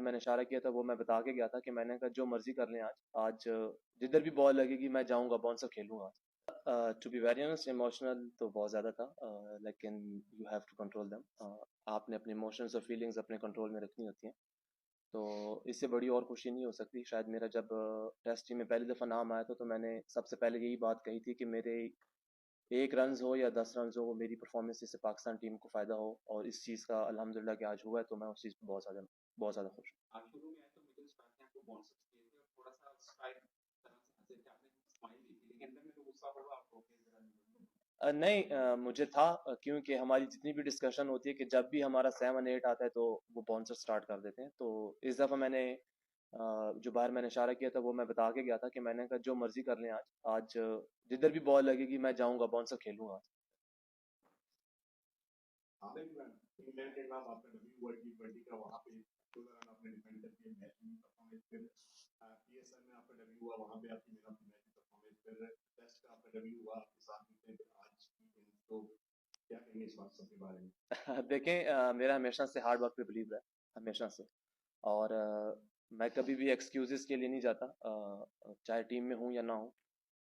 मैंने इशारा किया था वो मैं बता के गया था कि मैंने कहा जो मर्जी कर लें आज जिधर भी बॉल लगेगी मैं जाऊंगा, बाउंसर खेलूंगा। To be very honest, emotional तो बहुत ज़्यादा था, लेकिन you have to control them. आपने अपने इमोशंस और फीलिंग्स अपने कंट्रोल में रखनी होती हैं। तो इससे बड़ी और खुशी नहीं हो सकती। शायद मेरा जब टेस्ट टीम में पहली दफ़ा नाम आया था तो मैंने सबसे पहले यही बात कही थी कि मेरे 1 रन हो या 10 रन हो, वो मेरी परफॉर्मेंस से पाकिस्तान टीम को फ़ायदा हो, और इस चीज़ का अल्हम्दुलिल्लाह कि आज हुआ है, तो मैं उस चीज़ पर बहुत ज़्यादा खुश हूँ। आप शुरू में आए तो मिडिल स्टार्ट में आपको बाउंसर्स किए थे और थोड़ा सा स्ट्राइक तरह से हंसे थे, आपने स्माइल दी थी, लेकिन अंदर में तो गुस्सा हुआ आपको कि जरा नहीं, मुझे था, क्योंकि हमारी जितनी भी डिस्कशन होती है कि जब भी हमारा 7-8 आता है तो वो बाउंसर स्टार्ट कर देते हैं। तो इस दफ़ा मैंने जो बाहर मैंने इशारा किया था वो मैं बता के गया था कि मैंने कहा जो मर्जी कर लें आज जिधर भी बॉल लगेगी मैं जाऊंगा, बाउंसर खेलूंगा। आमिर इंग्लैंड के खिलाफ आपका डेब्यू हुआ T20 का, वहां पे 16 रन आपने डिफेंड करके मैच में परफॉर्मेंस, फिर पीएसएल में आपका डेब्यू हुआ, वहां पे आपकी man of the match performance, फिर टेस्ट का आपका डेब्यू हुआ, आपके साथ भी थे, फिर आज की गेम, तो क्या कहेंगे इस बात सबके बारे में? देखें, मेरा हमेशा से हार्ड वर्क पे बिलीव है, हमेशा से। और मैं कभी भी एक्सक्यूजेस के लिए नहीं जाता, चाहे टीम में हूँ या ना हूँ।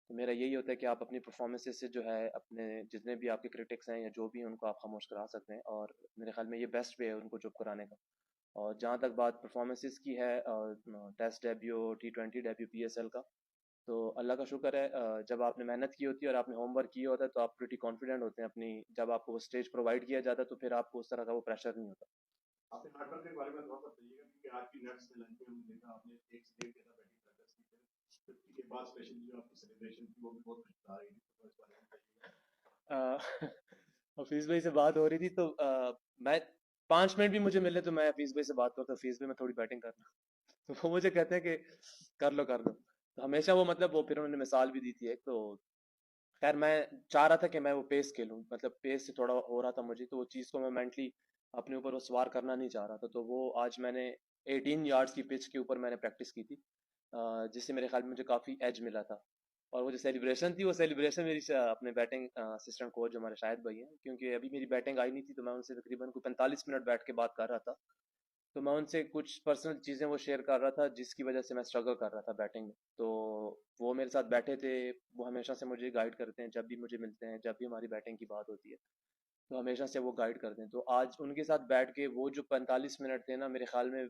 तो मेरा यही होता है कि आप अपनी परफॉर्मेंसेस से जो है अपने जितने भी आपके क्रिटिक्स हैं या जो भी हैं उनको आप खामोश करा सकते हैं, और मेरे ख्याल में ये बेस्ट वे है उनको चुप कराने का। और जहाँ तक बात परफॉर्मेंसेस की है, test debut, T20 debut, PSL का, तो अल्लाह का शुक्र है, जब आपने मेहनत की होती है और आपने होमवर्क किया होता है तो आप प्रीटी कॉन्फिडेंट होते हैं अपनी। जब आपको वो स्टेज प्रोवाइड किया जाता है तो फिर आपको उस तरह का वो प्रेशर नहीं होता। आपने हार्डवर्क के बारे में थोड़ा सा बताइएगा, क्योंकि आज की नेक्स्ट में लंच में हमने देखा आपने एक से डेढ़ घंटा बैटिंग प्रैक्टिस की, फिर 50 के बाद स्पेशली जो आपकी सेलिब्रेशन थी वो भी बहुत मजेदार रही थी, तो इस बारे में बताइएगा। हफीज भाई से बात हो रही थी तो मैं 5 मिनट भी मुझे मिले तो मैं हफीज भाई से बात करता हूँ, हफीज भाई मैं थोड़ी बैटिंग करना। तो वो मुझे कहते हैं कि कर लो। तो हमेशा वो, मतलब वो फिर उन्होंने मिसाल भी दी थी एक, तो खैर मैं चाह रहा था कि मैं वो पेस खेलूं, मतलब पेस से थोड़ा हो रहा था मुझे, तो वो चीज़ को मैं मेंटली अपने ऊपर वो सवार करना नहीं चाह रहा था। तो वो आज मैंने 18 यार्ड्स की पिच के ऊपर मैंने प्रैक्टिस की थी, जिससे मेरे ख्याल में मुझे काफ़ी एज मिला था। और वो जो सेलिब्रेशन थी वो सेलिब्रेशन मेरी अपने बैटिंग असिस्टेंट कोच जो हमारे शाहिद भाई हैं, क्योंकि अभी मेरी बैटिंग आई नहीं थी तो मैं उनसे तकरीबन कोई 45 मिनट बैठ के बात कर रहा था। तो मैं उनसे कुछ पर्सनल चीज़ें वो शेयर कर रहा था जिसकी वजह से मैं स्ट्रगल कर रहा था बैटिंग में। तो वो मेरे साथ बैठे थे, वो हमेशा से मुझे गाइड करते हैं जब भी मुझे मिलते हैं, जब भी हमारी बैटिंग की बात होती है, तो हमेशा से वो गाइड करते हैं। तो आज उनके साथ बैठ के वो जो 45 मिनट थे ना, मेरे ख्याल में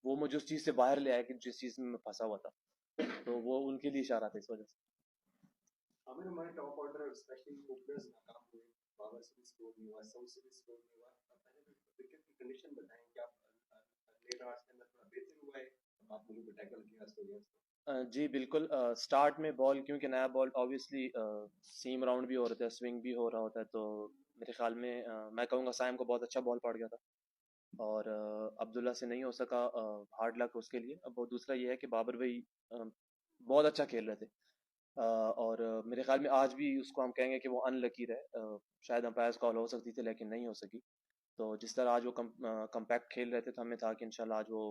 वो मुझे उस चीज़ से बाहर ले आया कि जिस चीज़ में मैं फंसा हुआ था। तो वो उनके लिए इशारा था इस वजह से। आमिर हमारे टॉप ऑर्डर स्पेशली ओपनर्स नाकाम हुए, बाबर सीरीज स्कोर नहीं हुआ, साउथ सीरीज स्कोर नहीं हुआ, अब पहले विकेट की कंडीशन बताएं कि आप लेट आवर्स के अंदर थोड़ा बेहतर हुआ है, अब आप लोगों को टैकल किया स्टोरियंस को। जी बिल्कुल, स्टार्ट में बॉल, क्योंकि नया बॉल ऑब्वियसली सीम राउंड भी हो रहा था, स्विंग भी हो रहा होता है, तो मेरे ख्याल में मैं कहूँगा साइम को बहुत अच्छा बॉल पड़ गया था, और अब्दुल्ला से नहीं हो सका, हार्ड लक उसके लिए। अब वो दूसरा ये है कि बाबर भाई बहुत अच्छा खेल रहे थे, और मेरे ख्याल में आज भी उसको हम कहेंगे कि वो अनलकी रहे, शायद अंपायर्स कॉल हो सकती थी लेकिन नहीं हो सकी। तो जिस तरह आज वो कम्पैक्ट खेल रहे थे तो हमें था कि इंशाल्लाह आज वो,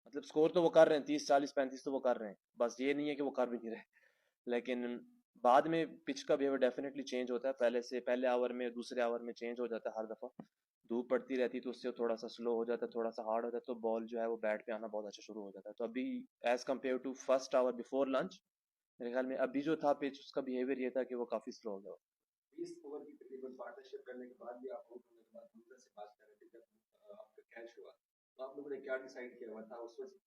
मतलब स्कोर तो वो कर रहे हैं, 30 40 35 तो वो कर रहे हैं, बस ये नहीं है कि वो कर भी नहीं रहे। लेकिन बाद में पिच का बिहेवियर डेफिनेटली चेंज होता है, पहले से पहले ओवर में दूसरे ओवर में चेंज हो जाता है हर दफ़ा। धूप पड़ती रहती है तो उससे थोड़ा सा स्लो हो जाता है, थोड़ा सा हार्ड हो जाता है, तो बॉल जो है वो बैट पे आना बहुत अच्छा शुरू हो जाता है। तो अभी as compared to first hour before lunch, मेरे ख्याल में अभी जो था पिच, उसका बिहेवियर ये था कि वो काफ़ी स्लो हो गया। 20 ओवर की तकरीबन पार्टनरशिप करने के बाद भी आप आउट होने के बाद दूसरे से बात कर रहे थे जब आपका कैच हुआ, तो आप लोगों ने क्या डिसाइड किया हुआ था उस वक्त,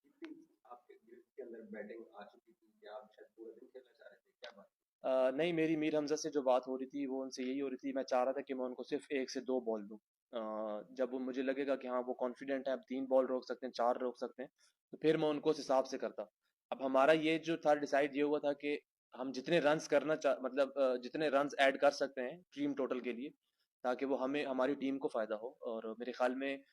कितनी आपके गिरफ्त के अंदर बैटिंग आ चुकी थी कि आप शायद पूरा दिन खेलना चाह रहे थे, क्या बात? नहीं, मेरी मीर हमजा से जो बात हो रही थी वो उनसे यही हो रही थी, मैं चाह रहा था कि मैं उनको सिर्फ 1 से 2 बॉल दूं। जब वो मुझे लगेगा कि हाँ वो कॉन्फिडेंट है, अब 3 बॉल रोक सकते हैं, 4 रोक सकते हैं, तो फिर मैं उनको उस हिसाब से करता। अब हमारा ये जो था डिसाइड ये हुआ था कि हम जितने रन्स मतलब जितने रन्स ऐड कर सकते हैं टीम टोटल के लिए, ताकि वो हमें हमारी टीम को फ़ायदा हो। और मेरे ख्याल में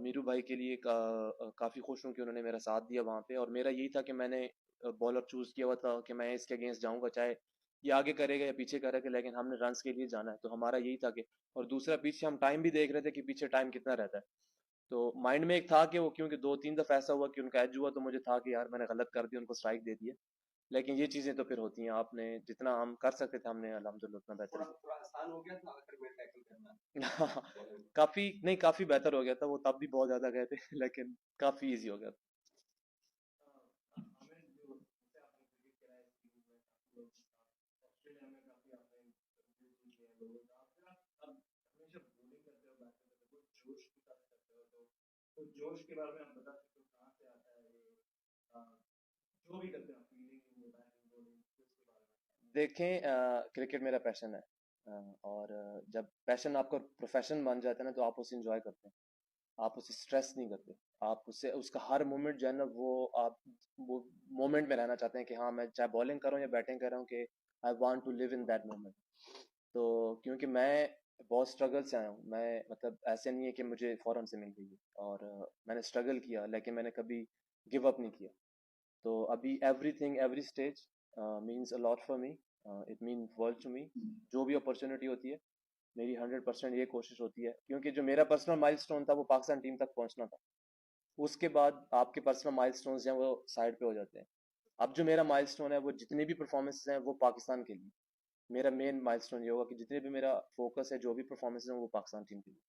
मीरू भाई के लिए काफ़ी खुश हूँ कि उन्होंने मेरा साथ दिया वहाँ पे, और मेरा यही था कि मैंने बॉलर चूज़ किया हुआ था कि मैं इसके अगेंस्ट जाऊंगा, चाहे ये आगे करेगा या पीछे करेगा, लेकिन हमने रन्स के लिए जाना है, तो हमारा यही था कि। और दूसरा, पीछे हम टाइम भी देख रहे थे कि पीछे टाइम कितना रहता है, तो माइंड में एक था कि वो, क्योंकि 2 3 दफा ऐसा हुआ कि उनका एज हुआ, तो मुझे था कि यार मैंने गलत कर दिया, उनको स्ट्राइक दे दिया। लेकिन ये चीज़ें तो फिर होती हैं, आपने जितना हम कर सकते थे हमने अल्हम्दुलिल्लाह उतना बेहतर थोड़ा किया। थोड़ा आसान हो गया था आखिर में टैकल करना? काफ़ी नहीं, काफ़ी बेहतर हो गया था, वो तब भी बहुत ज़्यादा गए थे लेकिन काफ़ी ईज़ी हो गया था। हमें जो जैसे आपने क्रिकेट खेला है स्कूल में काफी लोग ऑस्ट्रेलिया में काफी आपने इंटरव्यू भी किए हैं लोगों का फिर आप अब हमेशा बॉलिंग करते हो बैटिंग करते हो तो जोश के साथ करते हो तो जोश के बारे में आप बता सकते हो कहाँ से आता है ये अ, जो भी करते हैं फील्डिंग बैटिंग बॉलिंग उसके बारे में देखें, क्रिकेट मेरा पैशन है, और जब पैशन आपका प्रोफेशन बन जाता है ना तो आप उसे इंजॉय करते हैं, आप उसे स्ट्रेस नहीं करते, आप उससे उसका हर मोमेंट जो है ना वो आप वो मोमेंट में रहना चाहते हैं कि हाँ मैं चाहे बॉलिंग कर रहा हूँ या बैटिंग कर रहा हूँ कि I want to live in that moment. तो क्योंकि मैं बहुत स्ट्रगल से आया हूँ, मैं मतलब ऐसे नहीं है कि मुझे फ़ौरन से मिल गई है, और मैंने स्ट्रगल किया लेकिन मैंने कभी गिव अप नहीं किया। तो अभी everything every stage means a lot for me, it mean world to me. जो भी अपॉर्चुनिटी होती है मेरी 100% ये कोशिश होती है, क्योंकि जो मेरा पर्सनल माइलस्टोन था वो पाकिस्तान टीम तक पहुंचना था। उसके बाद आपके पर्सनल माइलस्टोन्स हैं वो साइड पे हो जाते हैं। अब जो मेरा माइलस्टोन है वो जितने भी परफॉर्मेंस हैं वो पाकिस्तान के लिए, मेरा मेन माइलस्टोन ये होगा कि जितने भी मेरा फोकस है जो भी परफॉर्मेंस है वो पाकिस्तान टीम के लिए।